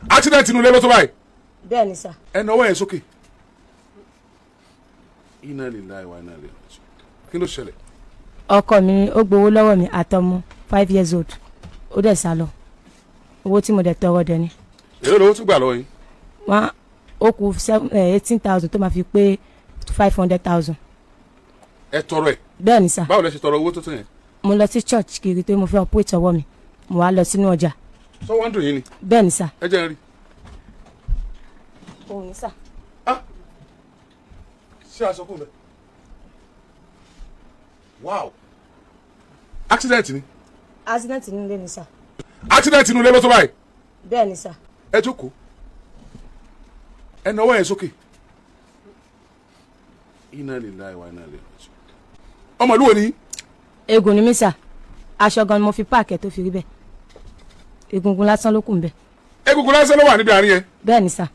accident inú ilé ló tó báyìí. bẹ́ẹ̀ ni sà. ẹ náwó yẹn sókè. iná lè la ìwà iná lè lọ kí ló ṣẹlẹ̀. ọkọ mi ó gbowó lọ́wọ́ mi àtọmọ 5 years old ó dẹ̀ sá lọ owó tí mo dẹ̀ tọrọ dẹ̀ ni. èyí lówó tún gbà lọ́wọ́ yín. wọ́n ó kù 18,000 tó máa fi pé 500,000. ẹ tọrọ ẹ. bẹ́ẹ̀ ni sà. báwo lẹ ṣe tọrọ owó tó tó yẹn. mo lọ sí church kiri tó mo fẹ́ operate ọwọ́ mi mo wá lọ sínú ọjà. sọ wọ́n dùn yín ni. bẹ́ẹ̀ ni sà. ẹ jẹ́ n rí. òun ni sà. ṣé aṣọ kù bẹ. wow accident ni. accident inú ilé ni sà. accident inú ilé ló tó báyìí. bẹ́ẹ̀ ni sà. ẹ jókòó ẹ náwó yẹn sókè. iná lè la ìwà iná lè lọ. ọmọ ìlú wo ni. egun ni mí sà aṣọ gan ni mo fi páàkì ẹ tó fi rí bẹ́ẹ̀ egungun lásán ló kù ń bẹ. egungun lásán ló wà níbi àárín yẹn. bẹ́ẹ̀ ni sà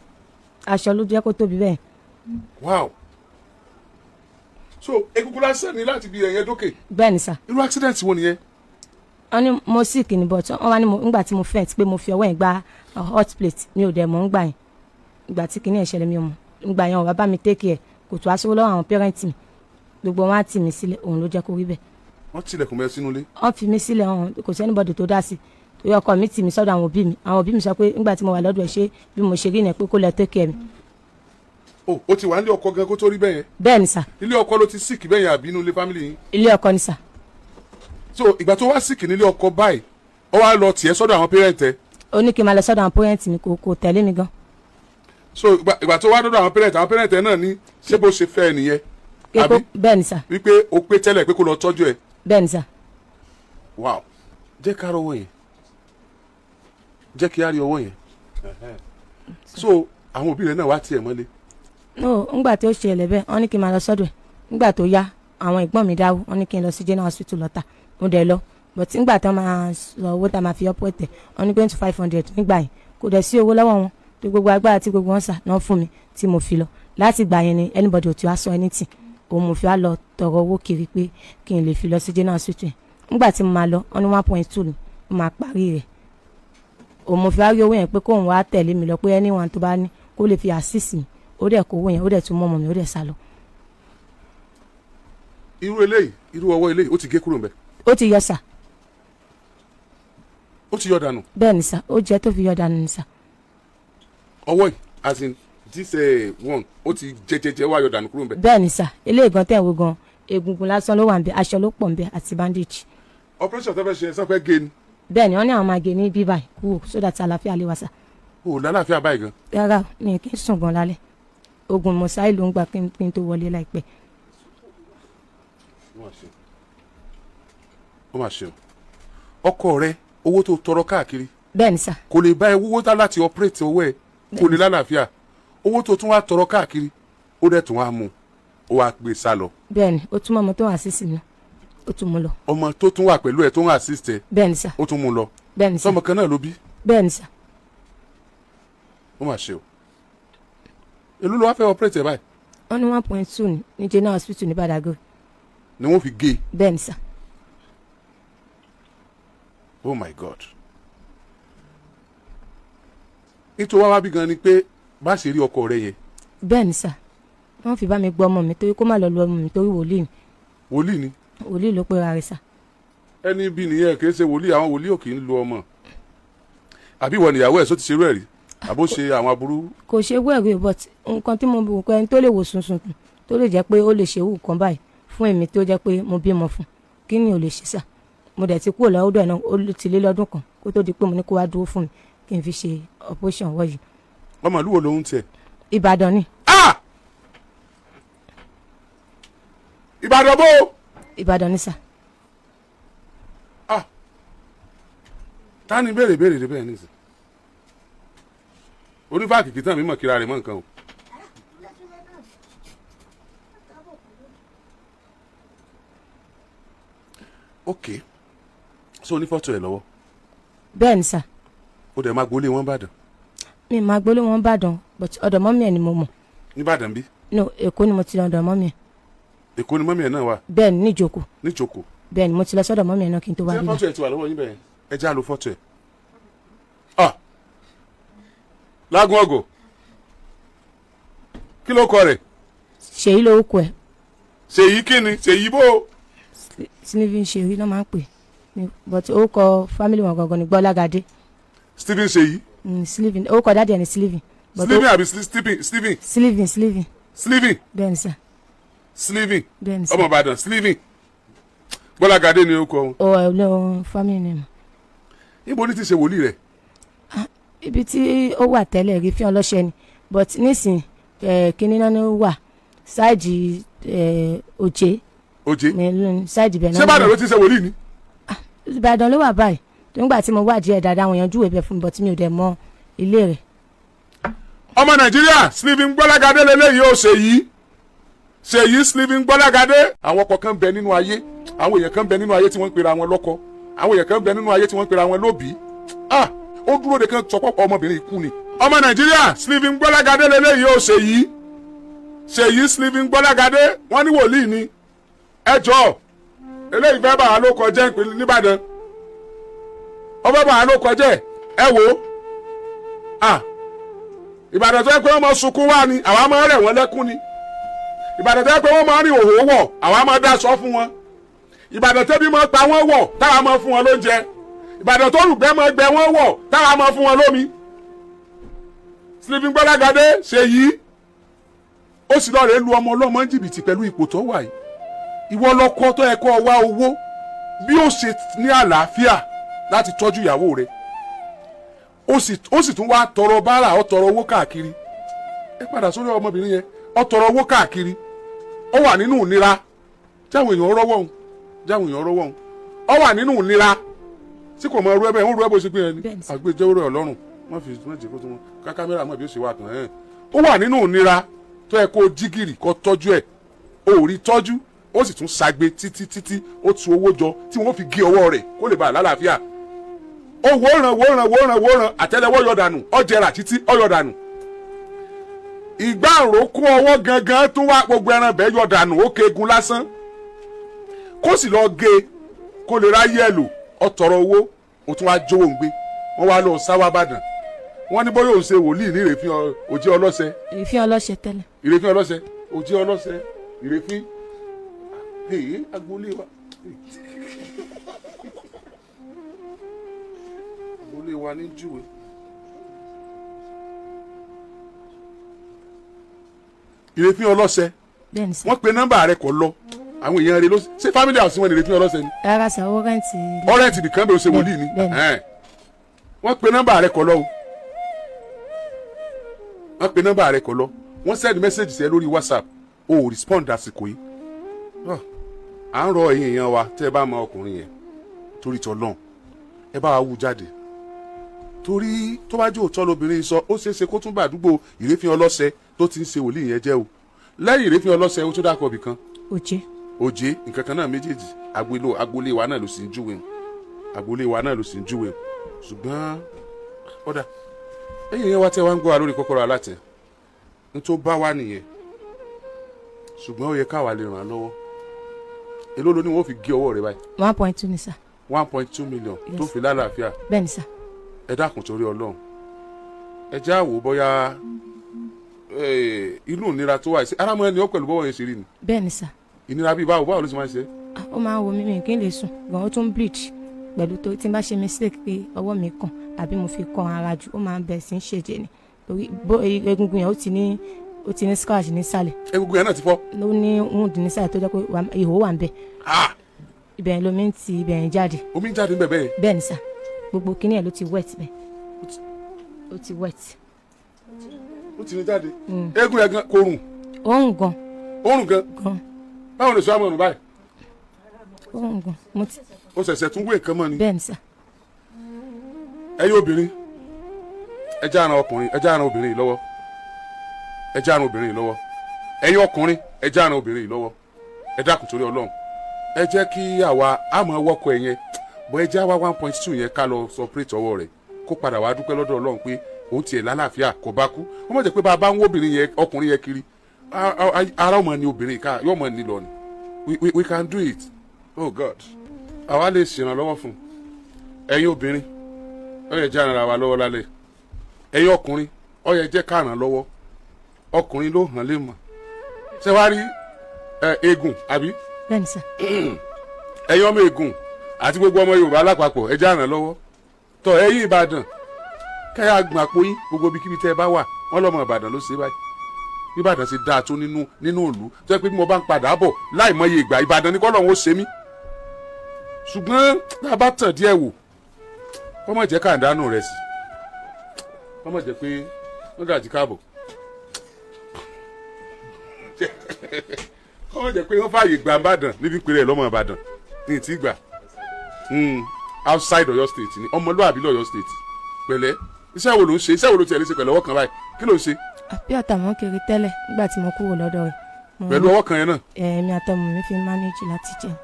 aṣọ ló jẹ́ kó tóbi bẹ́ẹ̀. wow so egungun lásán ni láti bí ẹyẹ dókè. bẹ́ẹ̀ ni sà. irú accident wo nìyẹn. wọ́n ní mo sick ni but wọ́n wá ní nígbà tí mo fẹ́ǹtì pé mo fi ọwọ́ yẹn gba hot plate mi ò dẹ̀ mọ̀ ń gbà yẹn ìgbà tí kìíní ẹ̀ ṣẹlẹ̀ mi ò mọ̀ ìgbà yẹn ò bá mi take care kò tó aṣọ lọ́wọ́ àwọn parent mi gbogbo wọn á tì mí sílẹ̀ òun ló jẹ́ kó rí bẹ́ẹ̀. wọ́n tilẹ̀kùn mẹ́ sínú ilé. wọ́n fi mí sílẹ̀ ọ̀hún kò sí anybody tó dá sí torí ọkọ mi tì mí sọ́dọ̀ àwọn òbí mi sọ pé nígbà tí mo wà lọ́dọ̀ ẹ̀ ṣé bí mo ṣe rí yẹn pé kó lọ take care mi. o ti wà nílé ọkọ gan kó tó rí bẹ́ẹ̀ yẹn. bẹ́ẹ̀ ni sà. ilé ọkọ ló ti sick bẹ́ẹ̀ yẹn àbí inú ilé family yín. ilé ọkọ ni sà. so ìgbà tó wá sick nílé ọkọ báyìí ó wá lọ tiẹ̀ sọ́dọ̀ àwọn parent ẹ. ó ní kí n máa lọ sọ́dọ̀ àwọn parent mi kò tẹ̀lé mi gan. so ìgbà tó wá dọ́dọ̀ àwọn parent ẹ náà ní ṣé bó ṣe fẹ́ ẹ nìyẹn. àbí bẹ́ẹ̀ ni sà. wípé o pé tẹ́lẹ̀ pé kó lọ tọ́jú ẹ. bẹ́ẹ̀ ni sà. wow jẹ́ ká rọ owó yẹn jẹ́ kí á rí owó yẹn. so àwọn òbí rẹ náà wá tiẹ̀ mọ́lé. no ngbà tí ó ṣe ẹlẹ́bẹ̀ wọ́n ní kí n máa lọ sọ́dọ̀ ẹ̀ ngbà tó yá àwọn ẹ̀gbọ́n mi dáwó wọ́n ní kí n lọ sí general hospital lọ́tà mo dẹ̀ lọ but ngbà tí wọ́n máa sọ owó tá a máa fi ọ̀pọ̀ ẹ̀tẹ̀ wọ́n ní going to 500 nígbà yẹn kò dẹ̀ sí owó lọ́wọ́ wọn tó gbogbo agbára tí gbogbo wọn sà náà fún mi tí mo fi lọ láti gbà yẹn ni anybody ò tí wá sọ anything òun mo fi wá lọ tọrọ owó kiri pé kí n lè fi lọ sí general hospital yẹn ngbà tí mo máa lọ wọ́n ní 1.2 ni mo máa parí rẹ̀ òun mo fi wá rí owó yẹn pé kóun wá tẹ̀lé mi lọ pé anyone tó bá ní kó lè fi assist mi ó dẹ̀ kó owó yẹn ó dẹ̀ tún mọ́ ọmọ mi ó dẹ̀ sá lọ. irú eléyìí irú ọwọ́ eléyìí ó ti gé kúrò ń bẹ̀. ó ti yọ sà. ó ti yọ dànù. bẹ́ẹ̀ ni sà ó jẹ́ tó fi yọ dànù ni sà. ọwọ́ yìí as in this one ó ti jẹjẹjẹ wá yọ dànù kúrò ń bẹ̀. bẹ́ẹ̀ ni sà eléyìí gan tẹ̀ ń wo gan egungun lásán ló wà ń bẹ aṣọ ló pọ̀ ń bẹ àti bandage. operation tó fẹ́ ṣe sọ fẹ́ gé ni. bẹ́ẹ̀ ni wọ́n ní àwọn máa gé ní bíbá kúrò sódà tí àlàáfíà lè wá sà. o lálàáfíà báyìí gan. rárá mi kì í sùn gan lálẹ́ oògùn mọ̀sáì ló ń gbà kí n tó wọlé láìpẹ́. ó mà ṣe o ọkọ rẹ owó tó tọrọ káàkiri. bẹ́ẹ̀ ni sà. kò lè bá ẹ wúwo tá láti operate owó ẹ kò lè lálàáfíà owó tó tún wá tọrọ káàkiri ó dẹ̀ tún wá mú ó wá gbé sá lọ. bẹ́ẹ̀ ni ó tún mọ́ ọmọ tó wà sísì mi ó tún mú lọ. ọmọ tó tún wà pẹ̀lú ẹ tó ń assist ẹ. bẹ́ẹ̀ ni sà. ó tún mú lọ. bẹ́ẹ̀ ni sà. sọmọ kan náà ló bí. bẹ́ẹ̀ ni sà. ó mà ṣe o èló ló wá fẹ́ operate ẹ báyìí. wọ́n ní 1.2 ní general hospital ní Badagry. ni wọ́n fi gé e. bẹ́ẹ̀ ni sà. oh my god nítorí wá bí gan ni pé bá ṣe rí ọkọ rẹ yẹn. bẹ́ẹ̀ ni sà wọ́n fi bá mi gbọ́ ọmọ mi torí kó má lọ lu ọmọ mi torí wòlíì ni. wòlíì ni. wòlíì ló pera rẹ̀ sà. ẹni bí nìyẹn kì í ṣe wòlíì àwọn wòlíì ò kì í lu ọmọ àbí ìwọ nìyàwó ẹ̀ sọ ti ṣerú ẹ̀ rí àbó ṣe àwọn aburú. kò ṣe wẹ́ẹ̀rí but nǹkan tí mo bù kọ́ ẹni tó lè wò sunsun tó lè jẹ́ pé ó lè ṣe wù kan báyìí fún èmi tó jẹ́ pé mo bímọ fún kí ni ò lè ṣe sà mo dẹ̀ ti kúrò lọ́dọ̀ ẹ̀ náà ó ti lé lọ́dún kan kó tó di pé mo ní kó wá dúró fún mi kí n fi ṣe operation wọ̀nyí. ọmọ ìlú wo ló ń tẹ. Ìbàdàn ni. Ìbàdàn bó. Ìbàdàn ni sà. ta ni béèrè rẹ bẹ́ẹ̀ ní sè onífàkì kìtàn mímọ̀ kíra rẹ̀ mọ́ nǹkan o. ok so ní fọ́tò ẹ̀ lọ́wọ́. bẹ́ẹ̀ ni sà. ó dẹ̀ máa gbolé wọn bàdàn. mi máa gbolé wọn bàdàn but ọ̀dọ̀ mọ́mí ẹ̀ ni mo mọ̀. nìbàdàn bí. no Èkó ni mo ti lọ ọ̀dọ̀ mọ́mí ẹ̀. Èkó ni mọ́mí ẹ̀ náà wà. bẹ́ẹ̀ ni níjòkó. níjòkó. bẹ́ẹ̀ ni mo ti lọ sọ́dọ̀ mọ́mí ẹ̀ náà kí n tó wá bí. ṣé fọ́tò ẹ̀ ti wà lọ́wọ́ yín bẹ́ẹ̀ ẹ já lo fọ́tò ẹ̀. lágùn ọ̀gọ̀ kí ló kọ rẹ̀. ṣèyí lórúkọ ẹ̀. ṣèyí kí ni ṣèyí bó. Stephen ṣèyí ló máa ń pè but orúkọ family wọn gangan ni gbolagade. Stephen ṣèyí. Stephen orúkọ dáàdì ẹ̀ ni Stephen. Stephen àbí Stephen. Stephen. bẹ́ẹ̀ni sà. Stephen ọmọ Ìbàdàn Stephen gbolagade ni orúkọ wọn. ọ̀ lọ family name. níbo ni ti ṣe wòlíì rẹ̀. ibi tí ó wà tẹ́lẹ̀ rí fi ọlọ́ṣẹ́ ni but nísìn kínní náà ló wà ṣáàjì òjé ṣáàjì bẹ̀rẹ̀ náà. ṣé Ìbàdàn ló ti ṣe wòlíì ni. Ìbàdàn ló wà báyìí nígbà tí mo wá díẹ̀ dáadáa àwọn èèyàn júwèé bẹ̀ fún mi but mi ò dẹ̀ mọ ilé rẹ̀. ọmọ Nàìjíríà Stephen gbolagade lélẹ́yìí ó ṣèyí Stephen gbolagade. àwọn ọkọ kan bẹ nínú ayé àwọn èèyàn kan bẹ nínú ayé tí wọ́n ń pera wọn lọ́kọ àwọn èèyàn kan bẹ nínú ayé tí wọ́n ń pera wọn lóbìí. ó dúró de kan sọpọ̀ ọmọbìnrin ikú ni. ọmọ Nàìjíríà Stephen gbolagade lélẹ́yìí ó ṣèyí Stephen gbolagade wọ́n ní wòlíì ni. ẹ jọ̀ọ́ eléyìí fẹ́ bàá ló kọjá ìpínlẹ̀ nìbàdàn ọfẹ́ bàá ló kọjá ẹ wò ó. Ìbàdàn tó yẹ pé wọ́n máa sunkún wá ni àwa máa rẹ̀ wọ́n lẹ́kún ni. Ìbàdàn tó yẹ pé wọ́n máa rìn òhò wọ̀ àwa máa dáṣọ fún wọn. Ìbàdàn tẹ́bí máa pa wọ́n wọ̀ táwa máa fún wọn lóúnjẹ. Ìbàdàn tó rùgbẹ́ máa gbẹ wọ́n wọ̀ táwa máa fún wọn lómi. Stephen gbolagade ṣèyí ó sì lọ́ọ́ rẹ̀ lu ọmọ ọlọ́mọ jìbìtì pẹ̀lú ipò tó wà yìí. Ìwọ lọkọ tó yẹ kó wá owó bí ó ṣe ní àlàáfíà láti tọ́jú ìyàwó rẹ̀ ó sì tún wá tọrọ bárà ó tọrọ owó káàkiri. ẹ padà sórí ọmọbìnrin yẹn ó tọrọ owó káàkiri ó wà nínú ìnira jáwọn èèyàn rọ́wọ́ ó wà nínú ìnira tí kò mọ ẹrú ẹbẹ ń rú ẹbọ sí pé ẹni àgbéjẹwò rẹ Ọlọ́run wọn fi méjì kó tó wọn ká kámẹ́rà mọ̀ bí ó ṣe wà tán ẹ̀ ó wà nínú ìnira tó yẹ kó jígìrì kó tọ́jú ẹ̀ ó rí tọ́jú ó sì tún ṣagbe títí ó tu owó jọ tí wọ́n fi gé ọwọ́ rẹ̀ kó lè bá a lálàáfíà ó wòran àtẹ́lẹwọ́ yọ̀dànù ọ̀jẹ̀rà títí ọ̀yọ̀dànù ìgbà àròkó ọwọ́ gangan tó wá gbogbo ẹran bẹ́ẹ̀ yọ̀dànù ó kegun lásán kó sì lọ gé kó lè ráyè ẹ̀ lò ọ̀tọ̀rọ̀ owó ó tún wá jówó ń gbé wọ́n wá lọ sáwá bàdàn wọ́n ní bóyá òun ṣe wòlíì ní ìrèfín òjì ọlọ́sẹ. ìrèfín ọlọ́sẹ tẹ́lẹ̀. ìrèfín ọlọ́sẹ òjì ọlọ́sẹ ìrèfín agboolé wa agboolé wa ní júwe. ìrèfín ọlọ́sẹ wọ́n pe nọ́mbà rẹ̀ kọ́ lọ àwọn èèyàn rẹ̀ ló ṣe family house wọn ní ìrèfín ọlọ́sẹ ni. rárá sà ọrẹ́ǹtì. ọrẹ́ǹtì nìkan bẹ́ẹ̀ ó ṣe wòlíì ni wọ́n pe nọ́mbà rẹ̀ kọ́ lọ wọ́n pe nọ́mbà rẹ̀ kọ́ lọ wọ́n send message sí ẹ lórí WhatsApp o respond àsìkò yìí. à ń rọ ẹ̀yin èèyàn wa tẹ́ ẹ bá mọ ọkùnrin yẹn torí tọ́lọ́n ẹ bá wa wú jáde torí tó bá jẹ́ òótọ́ lobìnrin sọ ó ṣeé ṣe kó tún bá àdúgbò ìrèfín ọlọ́sẹ tó ti ń ṣe wòlíì yẹn jẹ́ o lẹ́yìn ìrèfín ọlọ́sẹ ó tún dákọ̀ bì kan. òjé nǹkan kan náà méjèèjì agboolé wa náà ló sì ń júwe ṣùgbọ́n ọ̀dà ẹ̀yin yẹn wá tẹ́ wá ń gbọ́ wa lórí Kókórò Alátẹ n tó bá wá nìyẹn ṣùgbọ́n ó yẹ káwa lè ràn án lọ́wọ́ èló ló ní wọ́n fi gé ọwọ́ rẹ báyìí. 1.2 ni sà. 1.2 million tó fi lálàáfíà. bẹ́ẹ̀ni sà. ẹ dákun torí Ọlọ́run ẹ já wò bóyá inú ìnira tó wà sí ara mọ́ ẹni ó pẹ̀lú bọ́wọ́ yẹn ṣe rí ni. bẹ́ẹ̀ni sà. ìnira bíi báwo ló ti máa ń ṣe. ó máa ń wo mímí kí n lè sùn gan ó tún bleed pẹ̀lú tó tí n bá ṣe mistake pé ọwọ́ mi kàn àbí mo fi kàn ara jù ó máa ń bẹ̀ sí ń ṣèjẹ́ ni torí egungun yẹn ó ti ní scratch nísàlẹ̀. egungun yẹn náà ti fọ́. ló ní wound nísàlẹ̀ tó jẹ́ pé ihò wà ń bẹ̀. ibẹ̀ lomi ti ibẹ̀ yẹn jáde. omi ń jáde ń bẹ̀ bẹ́ẹ̀. bẹ́ẹ̀ ni sà gbogbo kinní ẹ̀ ló ti wet bẹ́ẹ̀. ó ti wet. ó ti ní jáde. eégún yẹn gan kò rùn. ó rùn gan. ó rùn gan. báwo lè sọ àmọ́ ọ̀run báyìí. ó rùn gan. ó ṣẹ̀ṣẹ̀ tún wé nǹkan mọ́ ni. bẹ́ẹ̀ ni sà. ẹ̀yin obìnrin ẹ já ran ọkùnrin ẹ já ran obìnrin yìí lọ́wọ́ ẹ já ran obìnrin yìí lọ́wọ́ ẹ̀yin ọkùnrin ẹ já ran obìnrin yìí lọ́wọ́ ẹ dákun torí Ọlọ́run ẹ jẹ́ kí àwa àmọ́ wọ́kọ̀ ẹ̀ yẹn bọ́ ẹ já wá 1.2 yẹn ká lọ sọpírẹ́tì ọwọ́ rẹ̀ kó padà wá dúpẹ́ lọ́dọ̀ Ọlọ́run pé òun tiẹ̀ lálàáfíà kò bá kú wọ́n mọ̀ jẹ́ pé bá a bá ń wó obìnrin yẹn ọkùnrin yẹn kiri ara ọmọ ni obìnrin ká yóò mọ̀ ní lọ ni we can do it oh God àwa lè ṣèrànlọ́wọ́ fún ẹ̀yin obìnrin ó yẹ já ara wa lọ́wọ́ lálẹ́ ẹ̀yin ọkùnrin ó yẹ jẹ́ ká ràn lọ́wọ́ ọkùnrin ló hàn lè mọ̀ ṣé wàá rí eégún àbí. bẹ́ẹ̀ni sà. ẹ̀yin ọmọ eégún àti gbogbo ọmọ Yorùbá lápapọ̀ ẹ já ràn lọ́wọ́ tọ ẹ̀yin Ìbàdàn kẹ́yà gbọ̀n àpò yín gbogbo ibikíbi tẹ́ ẹ bá wà wọ́n lọ́mọ Ìbàdàn ló ṣe báyìí bí Ìbàdàn ṣe dáa tó nínú ìlú tó yẹ pé bí mo bá ń padà bọ̀ láì mọye ìgbà Ìbàdàn ní kọ́lọ́hún ó ṣe mí ṣùgbọ́n tá a bá tàn díẹ̀ wò kọ́mọ jẹ́ kàńdánù rẹ̀ sí kọ́mọ jẹ́ pé wọ́n dàjí káàbọ̀ kọ́mọ jẹ́ pé wọ́n fààyè gbà Ìbàdàn níbi ìpínlẹ̀ lọ́mọ Ìbàdàn ní ti gbà outside Ọ̀yọ́ state ni ọmọlúwàbí lọ́yọ́ state pẹ̀lẹ́ iṣẹ́ wo ló ń ṣe iṣẹ́ wo ló tiẹ̀ lè ṣe pẹ̀lú ọwọ́ kan báyìí kí ló ń ṣe. àbí ọ̀tàmọ́ kiri tẹ́lẹ̀ nígbà tí mo kúrò lọ́dọ̀ rẹ̀. pẹ̀lú ọwọ́ kan yẹn náà. èmi àtọmọ mi fi manage láti jẹun.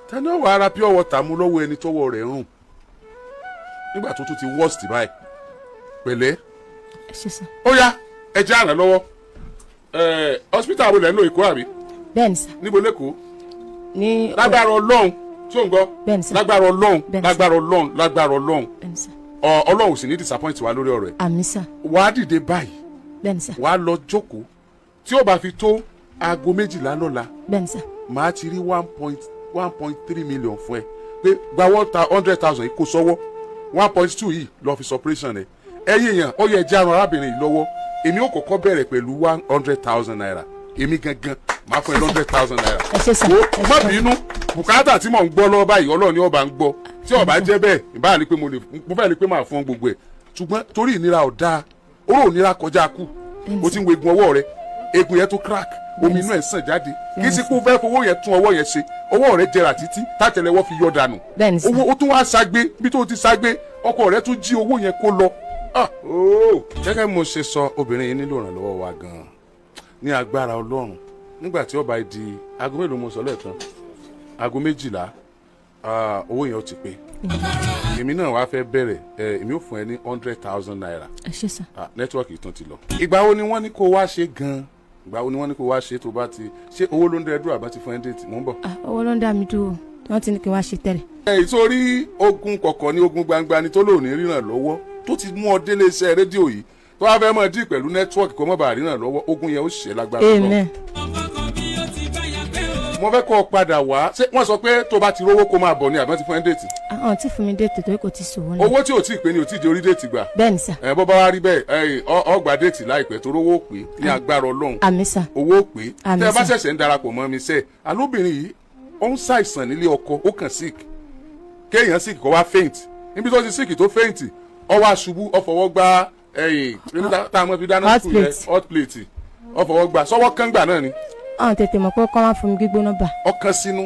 tani ọwọ́ ara pure water mú lọ́wọ́ ẹni tọ́wọ́ rẹ̀ rùn nígbà tó tún ti worst báyìí pẹ̀lẹ́. ẹ ṣe sàn. ó yá ẹ jẹ́ àná lọ́wọ́ hospital wo lẹ́ ń lò Èkó àbí. bẹ́ẹ̀ni sà. níbo lẹ́kọ̀ọ́. ní lágbára Ọlọ́run tí ò ń gbọ́. bẹ́ẹ̀ni sà. lágbára Ọlọ́run lágbára Ọlọ́run lágbára Ọlọ́run. bẹ́ẹ̀ni sà. Ọlọ́run sì ní disappoint wa lórí ọ̀rọ̀ ẹ̀. àmín sà. wàá dìde báyìí. bẹ́ẹ̀ni sà. wàá lọ jókòó tí ó bá fi tó aago 12 lọ́la. bẹ́ẹ̀ni sà. màá ti rí 1.3 million fún ẹ pé gba 100,000 yìí kó sọ́wọ́ 1.2 yìí lọ fi operation ẹ ẹ̀yin èèyàn ó yẹ jẹ́ àrùn arábìnrin yìí lọ́wọ́ èmi ó kọ́kọ́ bẹ̀rẹ̀ pẹ̀lú 100,000 naira èmi gangan máa fún ẹ 100,000 naira. ẹ ṣe sà. má bínú bùkátà tí mò ń gbọ́ lọ́wọ́ báyìí Ọlọ́run ni ọba ń gbọ́ tí ọba jẹ́ bẹ́ẹ̀ ìbáà ní pé mo fẹ́ ní pé máa fún gbogbo ẹ̀ ṣùgbọ́n torí ìnira ọ̀dà oró ìnira kọjá kú o ti ń wo egun ọwọ́ rẹ egun yẹn tó crack omi inú ẹ̀ sàn jáde kì í sí pé o fẹ́ fowó yẹn tún ọwọ́ yẹn ṣe ọwọ́ rẹ jẹrà títí tátẹlẹwọ́ fi yọ dànù owó o tún wá ságbé bí tó ti ságbé ọkọ rẹ tún jí owó yẹn kó lọ. gẹ́gẹ́ mo ṣe sọ obìnrin yìí nílò ìrànlọ́wọ́ wa gan-an ní agbára Ọlọ́run nígbà tí ó bá di aago mélòó mo sọ lẹ́ẹ̀kan aago 12 owó yẹn ó ti pé èmi náà wàá fẹ́ bẹ̀rẹ̀ èmi ò fún ẹ ní 100,000 naira. ẹ ṣe sà. nẹ́tíwọ́ọ̀kì tún ti lọ. ìgbà wo ni wọ́n ní kó wá ṣe gan-an ìgbà wo ni wọ́n ní kó wá ṣe tó bá ti ṣe owó ló ń dẹ dúró àbá ti fún ẹ déètì mò ń bọ̀. owó ló ń dá mi dúró wọ́n ti ní kí n wá ṣe tẹ́lẹ̀. ìtorí ogun kọ̀kọ̀ ní ogun gbangba ni tó lóòní ríran lọ́wọ́ tó ti mú ọ délé iṣẹ́ rédíò yìí tó wá fẹ́ mọ̀ dí pẹ̀lú nẹ́tíwọ́ọ̀kì kó mọ̀ bá ríran lọ́wọ́ ogun yẹn ó ṣe lágbára lọ. amen. mo fẹ́ kọ́ ọ padà wá ṣé wọ́n sọ pé tó bá ti rówó kó máa bọ̀ ni àbí wọ́n ti fún ẹ déètì. àwọn tí fún mi déètì torí kò ti sòwò náà. owó tí ò tí ì pé ni ò tí ì di orí déètì gbà. bẹ́ẹ̀ni sà. bọ́ bá wá rí bẹ́ẹ̀ ọgbà déètì láìpẹ́ tó rówó pé ní agbára Ọlọ́run. àmín sà. owó pé àmín tẹ́ ẹ bá sà. ṣẹ̀ṣẹ̀ ń darapọ̀ mọ́ mi sẹ́ alóbìnrin yìí ó ń ṣàìsàn nílé ọkọ ó kàn sick kéèyàn sick kó wá faint níbi tó ti sick tó faint ó wá ṣubú ó fọwọ́ gbá tá a mọ̀ fi dáná sùn yẹn hot plate ó fọwọ́ gbá sọ́wọ́ kángbà náà ni. ọ̀hún tètè mọ̀ pé kọ́ máa fún mi gbígbóná bà. ọkàn sínú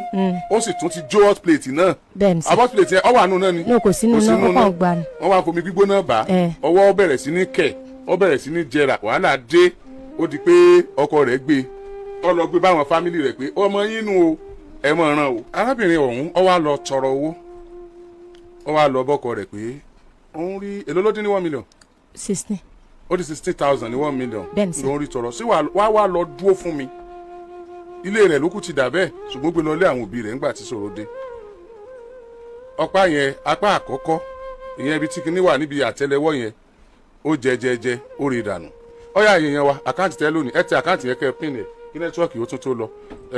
ó sì tún ti jó hot plate náà. bẹ́ẹ̀ni sà. hot plate yẹn ó wà nù náà ni. ní kò sínú náà ó kàn gbà ni. wọ́n wá fomi gbígbóná bà ọwọ́ bẹ̀rẹ̀ sí ní kẹ̀ ó bẹ̀rẹ̀ sí ní jẹrà wàhálà dé ó di pé ọkọ rẹ̀ gbé ó lọ gbé báwọn fámìlì rẹ̀ pé ọmọ yín nù o ẹ mọ̀ ràn o. arábìnrin ọ̀hún ó wá lọ tọrọ owó ó wá lọ bọ́kọ rẹ̀ pé òun rí èló ló dín ní 1 million. 16. ó di 60,000 ní 1 million. bẹ́ẹ̀ni sà. ló ń rí tọrọ sí wá lọ dúró fún mi ilé rẹ̀ ló kù ti dà bẹ́ẹ̀ ṣùgbọ́n gbé lọ lé àwọn òbí rẹ̀ ńgbà tí ṣòro dé. ọ̀pá yẹn apá àkọ́kọ́ ìyẹn ibi tí kinní wà níbi àtẹ́lẹwọ́ yẹn ó jẹjẹjẹ ó rí dànù. ọ̀yà yẹn wa àkáǹtì tẹ́ lónìí ẹ tẹ àkáǹtì yẹn kẹ́ ẹ pín ẹ̀ kí nẹ́tíwọ́ọ̀kì yóò tó lọ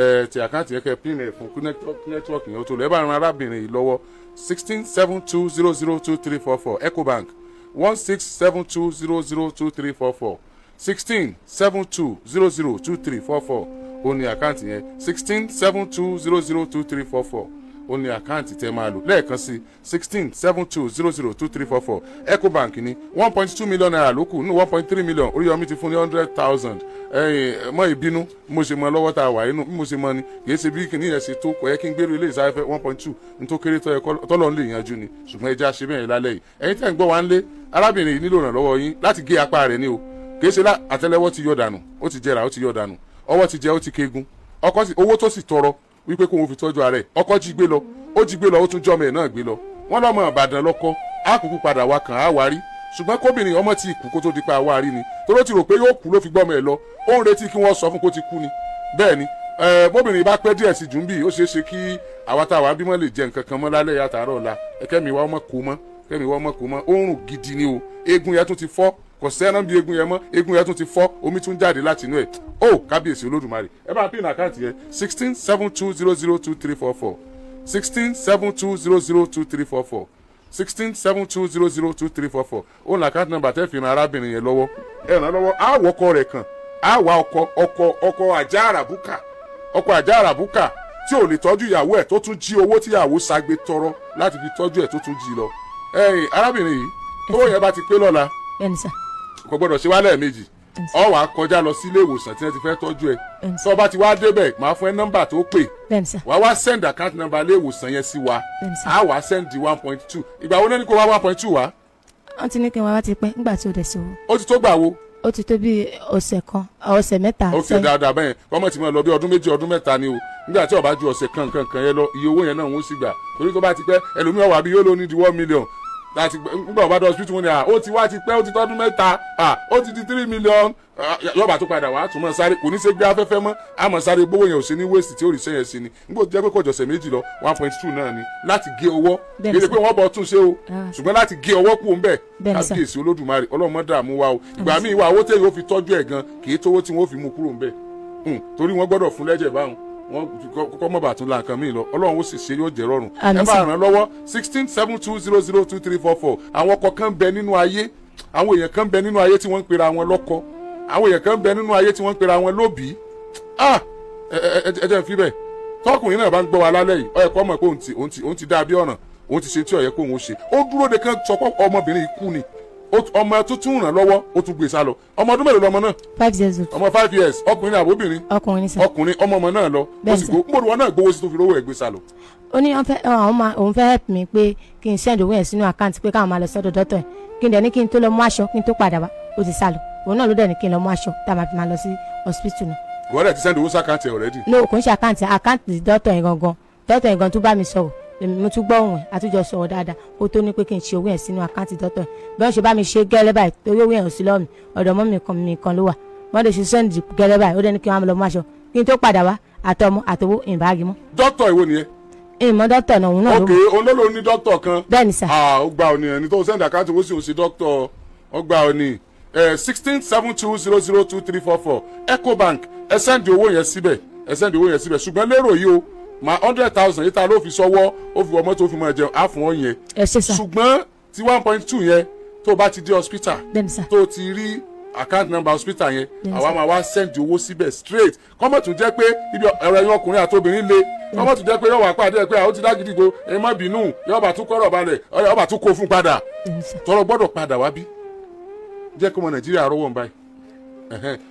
ẹ tẹ àkáǹtì yẹn kẹ́ ẹ pín ẹ̀ fún kí nẹ́tíwọ́ọ̀kì yóò tó lọ ẹ bá ran arábìnrin yìí lọ́wọ́ 1672002344 Ecobank 1672002344 1672002344 ó ní àkáǹtì yẹn 1672002344 ó ní àkáǹtì tẹ́ máa lò lẹ́ẹ̀kan sí 1672002344 Ecobank ní 1.2 million naira ló kù nínú 1.3 million Oríyọmí ti fún ní 100,000 mọ́ ìbínú mo ṣe mọ lọ́wọ́ tá a wà inú mo ṣe mọ ni kìí ṣe bí kìíní yẹn ṣe tó kọ̀ yẹ kí n gbèrú ilé ìsáfẹ́ 1.2 ní tó kéré tọ́lọ́ ń lè yanjú ni ṣùgbọ́n ẹja ṣe bẹ́ẹ̀ lálẹ́ yìí ẹ̀yin tẹ́ ń gbọ́ wá ń lé arábìnrin yìí nílò ìrànlọ́wọ́ yín láti gé apá rẹ̀ ní o kìí ṣe àtẹ́lẹwọ́ ti yọ dànù ó ti jẹrà ó ti yọ dànù ọwọ́ ti jẹ ó ti kéegun owó tó sì tọrọ wípé kó wọn fi tọ́jú ara ẹ̀ ọkọ jí gbé lọ ó jí gbé lọ ó tún jọmọ ẹ̀ náà gbé lọ wọ́n lọ́mọ Ìbàdàn lọ́kọ́ àkùkù padà wá kàn á wá rí ṣùgbọ́n kóbìnrin ọmọ ti kú kó tó di pa àwa rí ni toró ti rò pé yóò kú ló fi gbọ́mọ ẹ̀ lọ ó ń retí kí wọ́n sọ fún kó ti kú ni bẹ́ẹ̀ ni bóbìnrin bá pẹ́ díẹ̀ sí jù ń bì ó ṣeé ṣe kí àwa táwa bímọ lè jẹ nǹkan kan mọ́ lálẹ́ yàtàrọ̀ ọ̀la kẹ́mi wá ọmọ kó mọ́ ó ń rùn gidi ni o eegun yẹn tún ti fọ́ kò sẹ́ran bí egun yẹn mọ́ egun yẹn tún ti fọ́ omi tún jáde láti inú ẹ̀ ó kábíyèsí olódùmarè ẹ bá pín àkáǹtì yẹn 1672002344 1672002344 1672002344 ó ní àkáǹtì nọ́mbà tẹ́ fi ran arábìnrin yẹn lọ́wọ́ ẹ ràn lọ́wọ́ á wọ ọkọ rẹ̀ kàn á wá ọkọ àjà àràbùkà tí ò lè tọ́jú ìyàwó ẹ̀ tó tún jí owó tí ìyàwó sagbe tọrọ láti fi tọ́jú ẹ̀ tó tún jí lọ. arábìnrin yìí owó yẹn bá ti pé lọ́la kò gbọ́dọ̀ ṣe wá lẹ́ẹ̀mejì ọ wà á kọjá lọ sí ilé ìwòsàn tí wọ́n ti fẹ́ tọ́jú ẹ̀ tó o bá ti wá débẹ̀ máa fún ẹ nọ́mbà tó pè wàá wá send account number ilé ìwòsàn yẹn sí wa á wàá send di 1.2 ìgbà wo ní kó wá 1.2 wá. wọ́n ti ní kí n wá ti pẹ́ nígbà tí o dẹ̀ sọ. ó ti tó gbà wo. ó ti tó bí ọ̀sẹ̀ mẹ́ta. ó ti dáadáa bẹ́ẹ̀ kọ́mọ̀ tí mo lọ bí ọdún méjì ọdún mẹ́ta ni o nígbà tí ó bá ju ọ̀sẹ̀ kan yẹn lọ iye owó yẹn náà wọ́n sì gbà torí tó bá ti pẹ́ ẹlòmíràn wà bí yóò lò ní di 1 million láti nígbà ó bá dọ̀ hospital wọn ni ó ti wá ti pẹ́ ó ti tọ́dún mẹ́ta ó ti di 3 million yọba tó padà wá tún mọ́ sáré kò ní ṣe gbé afẹ́fẹ́ mọ́ àmọ́ sáré gbówó yẹn ò sí ní waste tí ó rí sẹ́yìn sí ni nígbà tó jẹ́ pé kò jọ̀sẹ̀ méjì lọ 1.2 náà ni láti gé ọwọ́ kéde pé wọ́n bọ̀ tún ṣe o ṣùgbọ́n láti gé ọwọ́ kú òun bẹ́ẹ̀ kábíyèsí olódùmarè ọlọ́mọ dààmú wa o ìgbà míì wà owó tẹ̀ yóò fi tọ́jú ẹ̀ gan kì í tówó tí wọ́n fi mú kúrò ń bẹ̀ torí wọ́n gbọ́dọ̀ fún lẹ́jẹ̀ báwọn wọn kọ́kọ́ mọ̀ bá tún la nǹkan mi lọ ọlọ́run ó sì ṣe yóò jẹ́ rọrùn ẹ bá ràn lọ́wọ́ 1672002344 àwọn ọkọ kan bẹ nínú ayé àwọn èèyàn kan bẹ nínú ayé tí wọ́n ń pera wọn lọ́kọ àwọn èèyàn kan bẹ nínú ayé tí wọ́n ń pera wọn lóbìí ẹ jẹ́ fi bẹ́ẹ̀ tọkùnrin náà bá ń gbọ́ wa lálẹ́ yìí ó yẹ kó mọ̀ pé òun ti dá bí ọ̀nà òun ti ṣe tí ó yẹ kó òun ṣe ó dúró de kan sọ pé ọmọbìnrin ikú ni ọmọ tuntun ràn lọ́wọ́ ó tún gbé sá lọ ọmọ ọdún mélòó lọmọ náà 5 years old ọmọ 5 years ọkùnrin àbóbìnrin ọkùnrin ọmọ náà lọ ó sì gbóòdù wọn náà gbowó sí tó fi rówó ẹ̀ gbé sá lọ. ó ní òun fẹ́ help mi pé kí n send owó yẹn sínú àkáǹtì pé káwọn máa lọ sọ́dọ̀ dọ́tọ̀ ẹ̀ kí n dẹ̀ ní kí n tó lọ mú aṣọ kí n tó padà wá ó ti sá lọ òun náà ló dẹ̀ ní kí n lọ mú aṣọ tá a máa fi máa lọ sí hospital náà. ìwọ dẹ̀ ti send owó sí àkáǹtì ẹ̀ already. no kò ń ṣe àkáǹtì dọ́tọ̀ yẹn gangan tó bá mi sọ̀rọ̀ mo tún gbọ́ ohun ẹ̀ àtúnjọ sọ̀rọ̀ dáadáa ó tó ní pé kí n ṣe owó yẹn sínú àkáǹtì dọ́tọ̀ ẹ̀ bí wọ́n ṣe bá mi ṣe gẹ́lẹ́ báyìí torí owó yẹn ò sí lọ́wọ́ mi ọ̀dọ̀ mọ́ mi kan ló wà wọ́n lè ṣe sẹ́ndì gẹ́lẹ́ báyìí ó dẹ́ni kí wọ́n lọ mú aṣọ kí n tó padà wá àtọmọ àtọwọ́ ìbáàgì mọ́. dọ́tọ̀ ìwọ nìyẹn. ìmọ̀ dọ́tọ̀ náà òun náà ló mọ̀. ok olólò ní dọ́tọ̀ kan. bẹ́ẹ̀ni sà. ó gba òní ẹni tó sẹ́ndì àkáǹtì owó sì ò sí dọ́tọ̀ ó gba òní 1672002344 Ecobank ẹ sẹ́ndì owó yẹn síbẹ̀ ṣùgbọ́n lérò yìí o ma 100,000 yìí ta ló fi sọ́wọ́ ó fi wọ mọ́tò ó fi máa jẹun á fún ọ yẹn. ẹ ṣe sá. ṣùgbọ́n tí 1.2 yẹn tó bá ti dé hospital tó ti rí account number hospital yẹn àwa máa wá send owó síbẹ̀ straight kọ́mọ̀ tún jẹ́ pé ibi ọ̀rọ̀ ẹ̀yin ọkùnrin àtobìnrin le kọ́mọ̀ tún jẹ́ pé yóò wá pàdé ẹ̀ pé àwọn ti dá Agidigbo ẹ má bínú yóò bá tún kọ́rọ̀ balẹ̀ yóò bá tún kó fún padà tọrọ gbọ́dọ̀ padà wá bí jẹ́ kí ọmọ Nàìjíríà rọ́wọ́ ń báyìí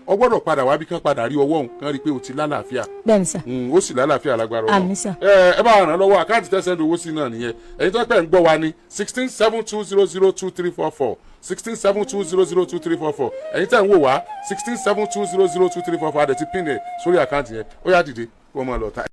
ọ gbọ́dọ̀ padà wá bí kán padà rí ọwọ́ òun kán rí i pé o ti lálàáfíà. bẹ́ẹ̀ni sà. ó sì lálàáfíà lágbára ọ̀rọ̀. àmín sà. ẹ bá ràn lọ́wọ́ àkáǹtì tẹ́sán owó sí náà nìyẹn ẹ̀yin tó pẹ́ ń gbọ́ wa ní 1672002344 1672002344 ẹ̀yin tẹ́ ń wò wá 1672002344 àdẹ̀tí pin ẹ̀ sórí àkáǹtì yẹn ó yá dìde kó o máa lọ ta.